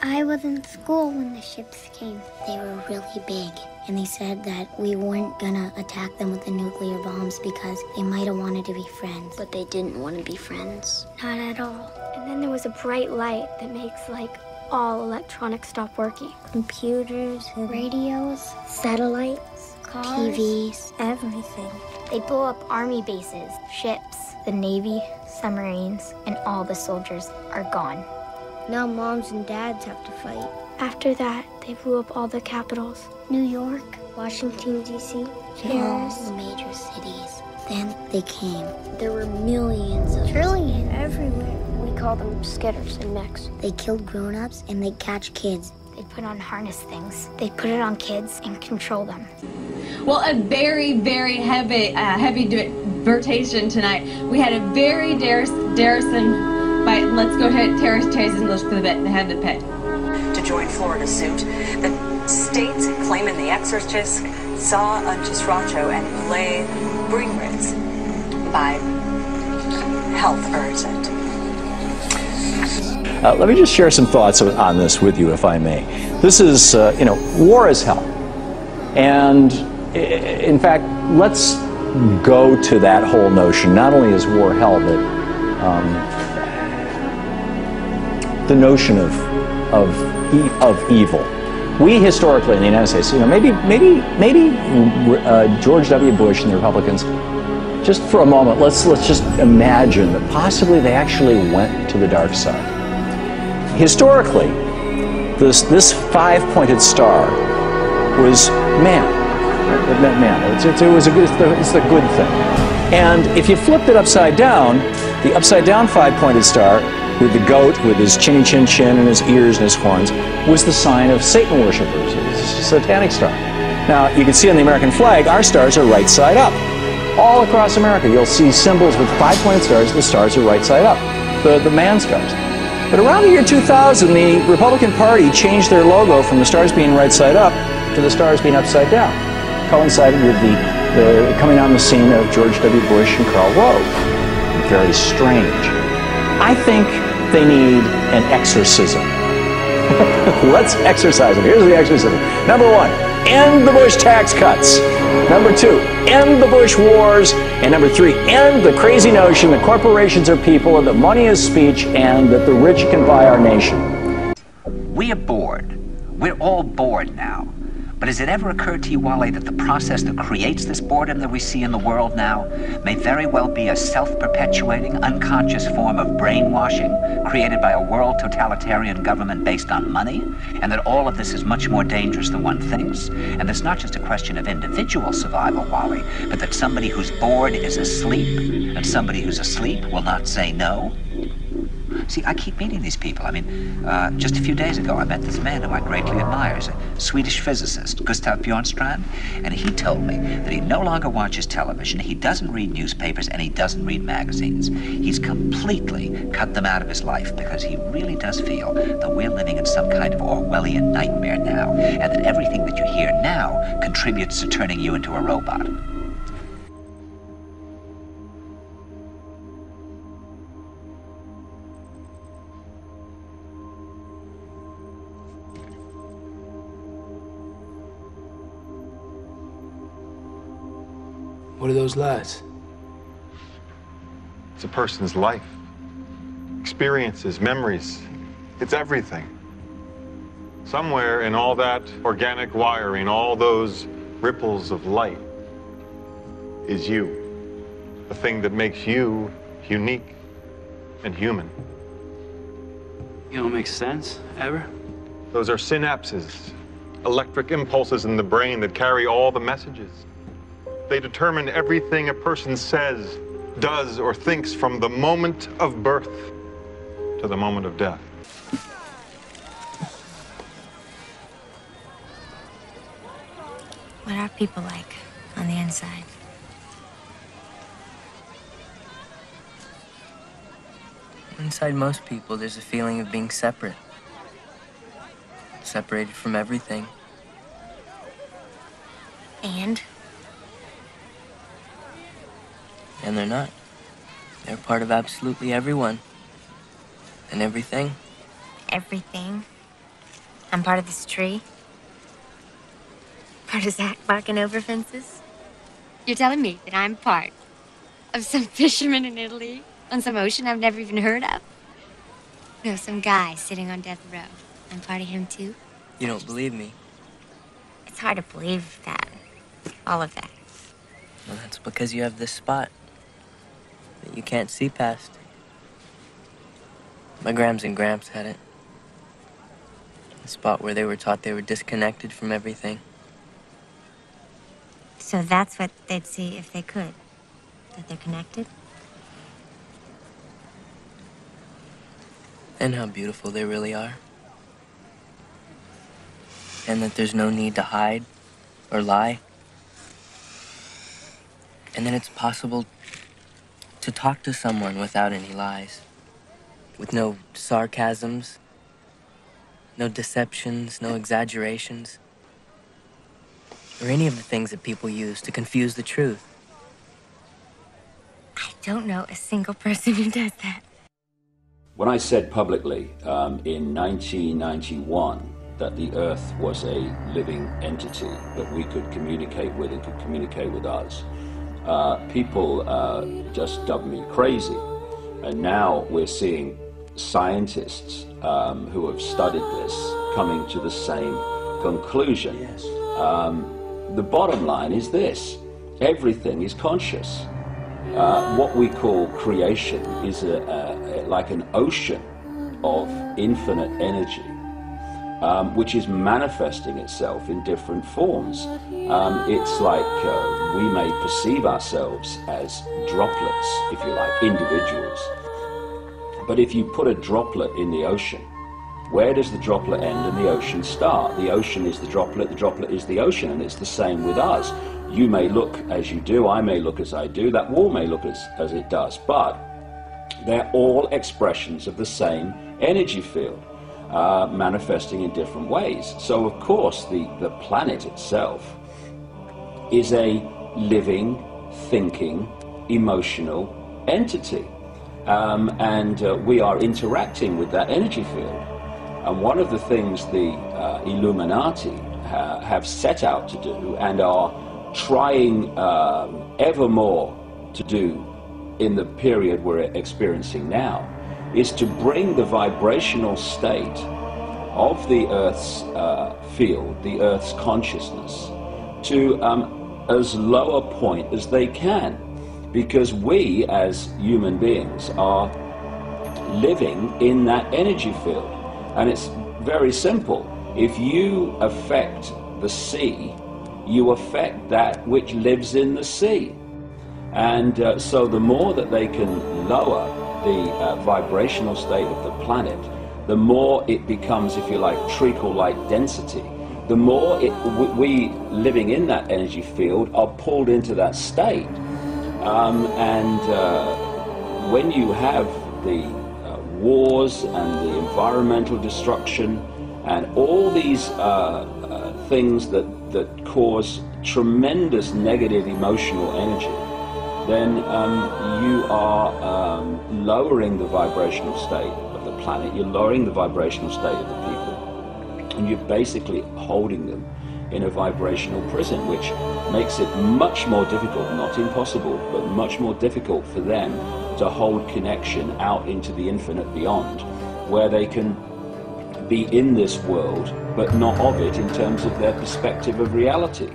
I was in school when the ships came. They were really big, and they said that we weren't gonna attack them with the nuclear bombs because they might have wanted to be friends. But they didn't want to be friends. Not at all. And then there was a bright light that makes, like, all electronics stop working. Computers, radios, satellites, cars, TVs, everything. They blew up army bases, ships, the Navy, submarines, and all the soldiers are gone. Now moms and dads have to fight. After that, they blew up all the capitals. New York, Washington, D.C., Paris, all the major cities. Then they came. There were millions of Trillions everywhere. We call them skitters and mechs. They killed grown-ups and they catch kids. They'd put on harness things. They'd put it on kids and control them. Well, a very, very heavy divertation tonight. We had a very daresome fight. Let's go ahead, Jason, let's put the head of the pit. To join Florida's suit, the states claiming the exorcist saw Unchisracho and play Bringritz by health urgent. Let me just share some thoughts on this with you, if I may. This is, war is hell. And in fact, let's go to that whole notion. Not only is war hell, but the notion of evil. We historically in the United States, maybe George W. Bush and the Republicans, just for a moment, let's just imagine that possibly they actually went to the dark side. Historically, this five-pointed star was man. It meant man. It's the good thing. And if you flipped it upside down, the upside-down five-pointed star with the goat, with his chinny chin chin and his ears and his horns, was the sign of Satan worshippers. It was a satanic star. Now, you can see on the American flag, our stars are right side up. All across America, you'll see symbols with five-pointed stars. The stars are right side up, the man stars. But around the year 2000, the Republican Party changed their logo from the stars being right side up to the stars being upside down. Coincided with the coming on the scene of George W. Bush and Karl Rove. Very strange. I think they need an exorcism. Let's exercise them. Here's the exorcism. Number one, end the Bush tax cuts. Number two, end the Bush wars. And number three, end the crazy notion that corporations are people and that money is speech and that the rich can buy our nation. We are bored. We're all bored now. But has it ever occurred to you, Wally, that the process that creates this boredom that we see in the world now may very well be a self-perpetuating, unconscious form of brainwashing created by a world totalitarian government based on money, and that all of this is much more dangerous than one thinks, and it's not just a question of individual survival, Wally, but that somebody who's bored is asleep, and somebody who's asleep will not say no? See, I keep meeting these people. I mean, just a few days ago, I met this man who I greatly admire. He's a Swedish physicist, Gustav Bjornstrand, and he told me that he no longer watches television, he doesn't read newspapers, and he doesn't read magazines. He's completely cut them out of his life because he really does feel that we're living in some kind of Orwellian nightmare now, and that everything that you hear now contributes to turning you into a robot. What are those lies? It's a person's life, experiences, memories. It's everything. Somewhere in all that organic wiring, all those ripples of light, is you. The thing that makes you unique and human. You don't make sense, ever? Those are synapses, electric impulses in the brain that carry all the messages. They determine everything a person says, does, or thinks from the moment of birth to the moment of death. What are people like on the inside? Inside most people, there's a feeling of being separate. Separated from everything. And? And they're not. They're part of absolutely everyone. And everything. Everything? I'm part of this tree. Part of Zach barking over fences. You're telling me that I'm part of some fisherman in Italy on some ocean I've never even heard of? No, some guy sitting on death row. I'm part of him too. You don't believe me? It's hard to believe that. All of that. Well, that's because you have this spot that you can't see past. My Grams and Gramps had it. A spot where they were taught they were disconnected from everything. So that's what they'd see if they could. That they're connected? And how beautiful they really are. And that there's no need to hide or lie. And then it's possible to talk to someone without any lies. With no sarcasms, no deceptions, no exaggerations. Or any of the things that people use to confuse the truth. I don't know a single person who does that. When I said publicly in 1991 that the Earth was a living entity that we could communicate with and could communicate with us, people just dubbed me crazy. And now we're seeing scientists who have studied this coming to the same conclusion. Yes. The bottom line is this: everything is conscious. What we call creation is like an ocean of infinite energy, which is manifesting itself in different forms. It's like we may perceive ourselves as droplets, if you like, individuals. But if you put a droplet in the ocean, where does the droplet end and the ocean start? The ocean is the droplet is the ocean, and it's the same with us. You may look as you do, I may look as I do, that wall may look as it does, but they're all expressions of the same energy field, manifesting in different ways. So of course the planet itself is a living, thinking, emotional entity, and we are interacting with that energy field. And one of the things the Illuminati have set out to do and are trying ever more to do in the period we're experiencing now is to bring the vibrational state of the Earth's field, the Earth's consciousness, to as low a point as they can. Because we, as human beings, are living in that energy field. And it's very simple. If you affect the sea, you affect that which lives in the sea. And so the more that they can lower the vibrational state of the planet, the more it becomes, if you like, treacle-like density. The more we living in that energy field are pulled into that state. When you have the wars and the environmental destruction and all these things that cause tremendous negative emotional energy, then you are lowering the vibrational state of the planet, you're lowering the vibrational state of the people, and you're basically holding them in a vibrational prison, which makes it much more difficult, not impossible, but much more difficult for them to hold connection out into the infinite beyond, where they can be in this world, but not of it in terms of their perspective of reality.